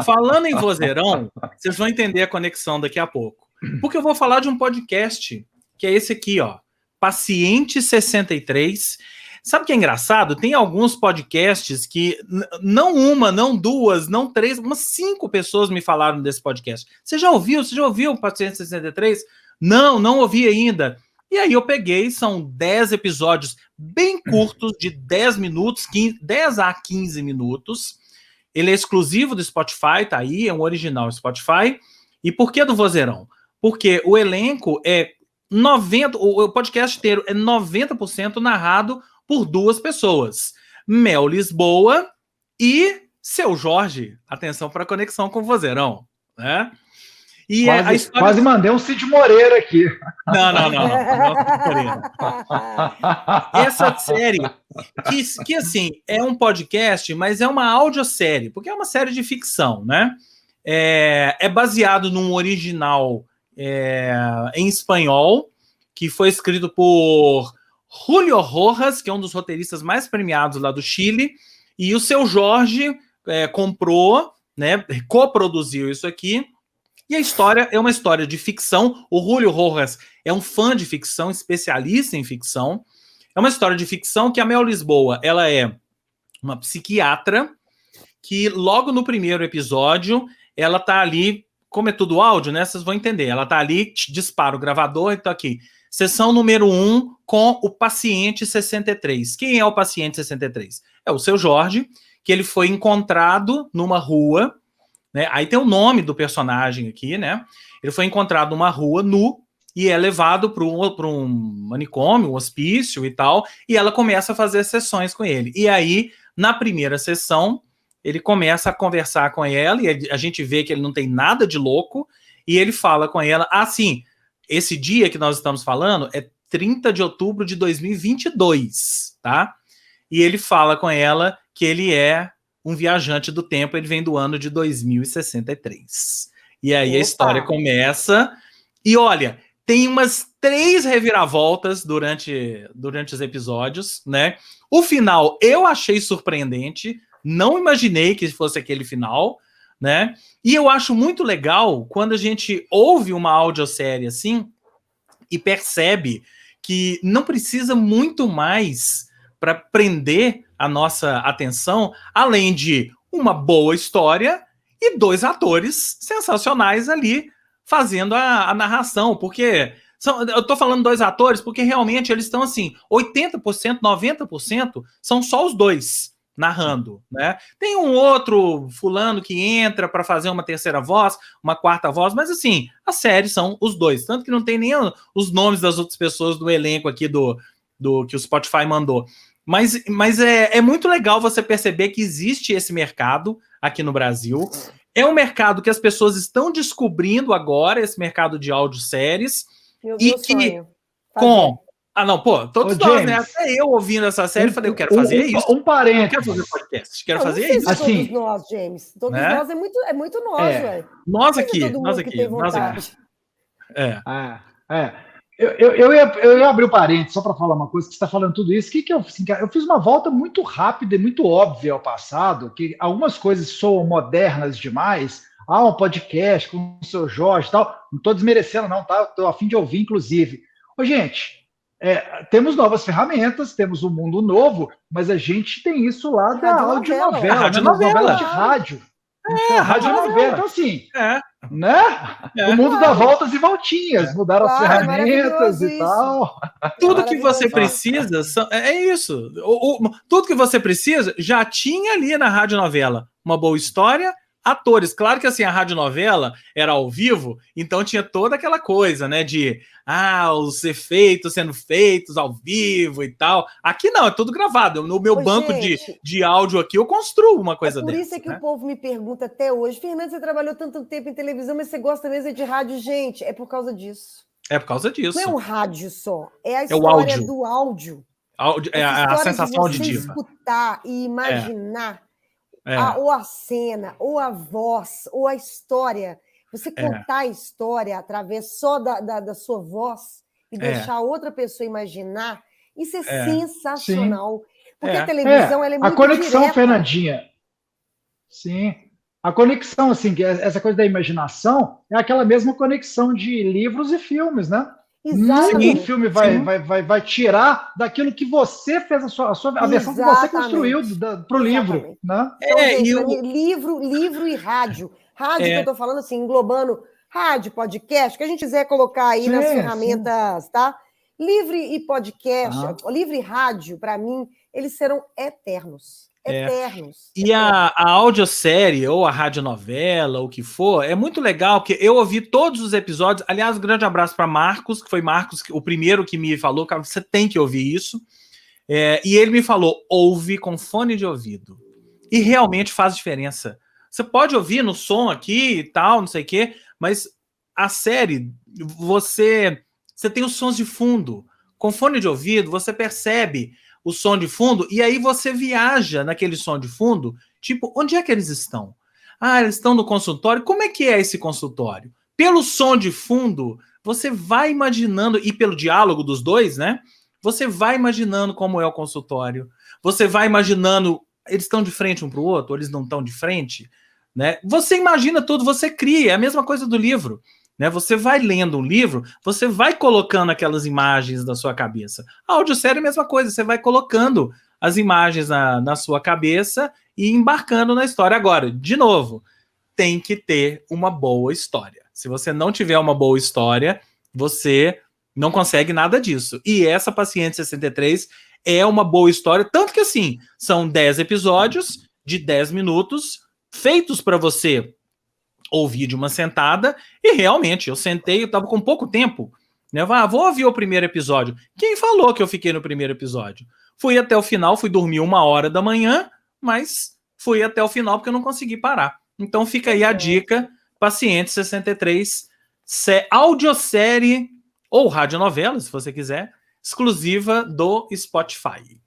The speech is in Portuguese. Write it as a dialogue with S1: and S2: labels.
S1: Falando em vozeirão, vocês vão entender a conexão daqui a pouco. Porque eu vou falar de um podcast, que é esse aqui, ó. Paciente 63. Sabe o que é engraçado? Tem alguns podcasts que não uma, não duas, não três, umas 5 pessoas me falaram desse podcast. Você já ouviu? Você já ouviu o Paciente 63? Não, não ouvi ainda. E aí eu peguei, são 10 episódios bem curtos, de 10 minutos, 10 a 15 minutos. Ele é exclusivo do Spotify, tá aí, é um original Spotify. E por que do vozeirão? Porque o elenco é 90%, o podcast inteiro é 90% narrado por 2 pessoas. Mel Lisboa e Seu Jorge. Atenção para a conexão com o vozeirão, né? E
S2: quase,
S1: a história...
S2: quase mandei um Cid Moreira aqui.
S1: Não. Essa série, que assim, é um podcast, mas é uma audiosérie, porque é uma série de ficção, né? É baseado num original em espanhol, que foi escrito por Julio Rojas, que é um dos roteiristas mais premiados lá do Chile, e o Seu Jorge comprou, né, coproduziu isso aqui. E a história é uma história de ficção. O Julio Rojas é um fã de ficção, especialista em ficção. É uma história de ficção que a Mel Lisboa, ela é uma psiquiatra que logo no primeiro episódio, ela tá ali, como é tudo áudio, né? Vocês vão entender. Ela tá ali, dispara o gravador e tá aqui. Sessão número 1 com o paciente 63. Quem é o paciente 63? É o Seu Jorge, que ele foi encontrado numa rua, né? Aí tem o nome do personagem aqui, né? Ele foi encontrado numa rua nu e é levado para um manicômio, um hospício e tal, e ela começa a fazer sessões com ele. E aí, na primeira sessão, ele começa a conversar com ela e a gente vê que ele não tem nada de louco e ele fala com ela, assim, esse dia que nós estamos falando é 30 de outubro de 2022, tá? E ele fala com ela que ele é um viajante do tempo, ele vem do ano de 2063. E aí a história começa, e olha, tem umas 3 reviravoltas durante os episódios, né? O final eu achei surpreendente, não imaginei que fosse aquele final, né? E eu acho muito legal quando a gente ouve uma audiosérie assim e percebe que não precisa muito mais para prender a nossa atenção, além de uma boa história e 2 atores sensacionais ali fazendo a narração, porque eu tô falando 2 atores porque realmente eles estão assim, 80%, 90% são só os 2 narrando, né? Tem um outro fulano que entra para fazer uma terceira voz, uma quarta voz, mas assim, a série são os 2, tanto que não tem nem os nomes das outras pessoas do elenco aqui do que o Spotify mandou. Mas é muito legal você perceber que existe esse mercado aqui no Brasil. É um mercado que as pessoas estão descobrindo agora, esse mercado de audioséries. E que sonho. Com... Ah, não, pô, todos nós, né? Até eu ouvindo essa série, falei, eu quero fazer isso.
S2: Um parênteses.
S1: Eu quero fazer podcast, quero fazer isso.
S3: Assim, todos nós, James. Todos nós é muito nós, velho.
S1: Nós aqui.
S2: Eu ia abrir o parênteses só para falar uma coisa, que você está falando tudo isso. Que eu fiz uma volta muito rápida e muito óbvia ao passado, que algumas coisas soam modernas demais. Um podcast com o Seu Jorge e tal. Não estou desmerecendo, não, tá? Estou a fim de ouvir, inclusive. Ô, gente, temos novas ferramentas, temos um mundo novo, mas a gente tem isso lá da audionovela, né? Novela de rádio. Então, radionovela. Então, assim, né? O mundo dá voltas e voltinhas, mudaram as ferramentas e tal.
S1: Tudo que você precisa é isso. Tudo que você precisa já tinha ali na radionovela. Uma boa história, atores. Claro que assim, a radionovela era ao vivo, então tinha toda aquela coisa, né? De os efeitos sendo feitos ao vivo e tal. Aqui não, é tudo gravado. No meu banco de áudio aqui, eu construo uma coisa dessa.
S3: Por isso é que o povo me pergunta até hoje, Fernando, você trabalhou tanto tempo em televisão, mas você gosta mesmo de rádio? Gente, é por causa disso.
S1: É por causa disso.
S3: Não é um rádio só, é a história do áudio.
S1: É a sensação auditiva.
S3: Escutar e imaginar ou a cena, ou a voz, ou a história. Você contar a história através só da sua voz e deixar outra pessoa imaginar, isso é sensacional. Sim. Porque a televisão ela é muito
S2: a conexão,
S3: direta.
S2: Fernandinha. Sim. A conexão, assim, essa coisa da imaginação é aquela mesma conexão de livros e filmes, né?
S3: Exatamente.
S2: Nenhum filme vai tirar daquilo que você fez, a versão que você construiu para o livro, né?
S3: Então, gente, livro e rádio. Rádio que eu estou falando assim, englobando rádio, podcast, que a gente quiser colocar aí nas ferramentas, tá? Livro e podcast, livro e rádio, para mim, eles serão eternos. Eternos.
S1: E a audiosérie, ou a radionovela, ou o que for, é muito legal, porque eu ouvi todos os episódios. Aliás, um grande abraço para Marcos, que foi Marcos, o primeiro que me falou, cara, você tem que ouvir isso. E ele me falou, ouve com fone de ouvido. E realmente faz diferença. Você pode ouvir no som aqui e tal, não sei o quê, mas a série, você tem os sons de fundo. Com fone de ouvido, você percebe o som de fundo, e aí você viaja naquele som de fundo, tipo, onde é que eles estão? Ah, eles estão no consultório. Como é que é esse consultório? Pelo som de fundo, você vai imaginando, e pelo diálogo dos dois, né? Você vai imaginando como é o consultório. Você vai imaginando, eles estão de frente um para o outro, ou eles não estão de frente, né? Você imagina tudo, você cria, é a mesma coisa do livro. Né? Você vai lendo um livro, você vai colocando aquelas imagens na sua cabeça. A audiosérie é a mesma coisa, você vai colocando as imagens na sua cabeça e embarcando na história. Agora, de novo, tem que ter uma boa história. Se você não tiver uma boa história, você não consegue nada disso. E essa Paciente 63 é uma boa história, tanto que assim, são 10 episódios de 10 minutos, feitos para você ouvir de uma sentada, e realmente, eu sentei, eu estava com pouco tempo, né? Vou ouvir o primeiro episódio. Quem falou que eu fiquei no primeiro episódio? Fui até o final, fui dormir 1h da manhã, mas fui até o final porque eu não consegui parar. Então fica aí a dica, Paciente 63, audiosérie ou radionovela, se você quiser, exclusiva do Spotify.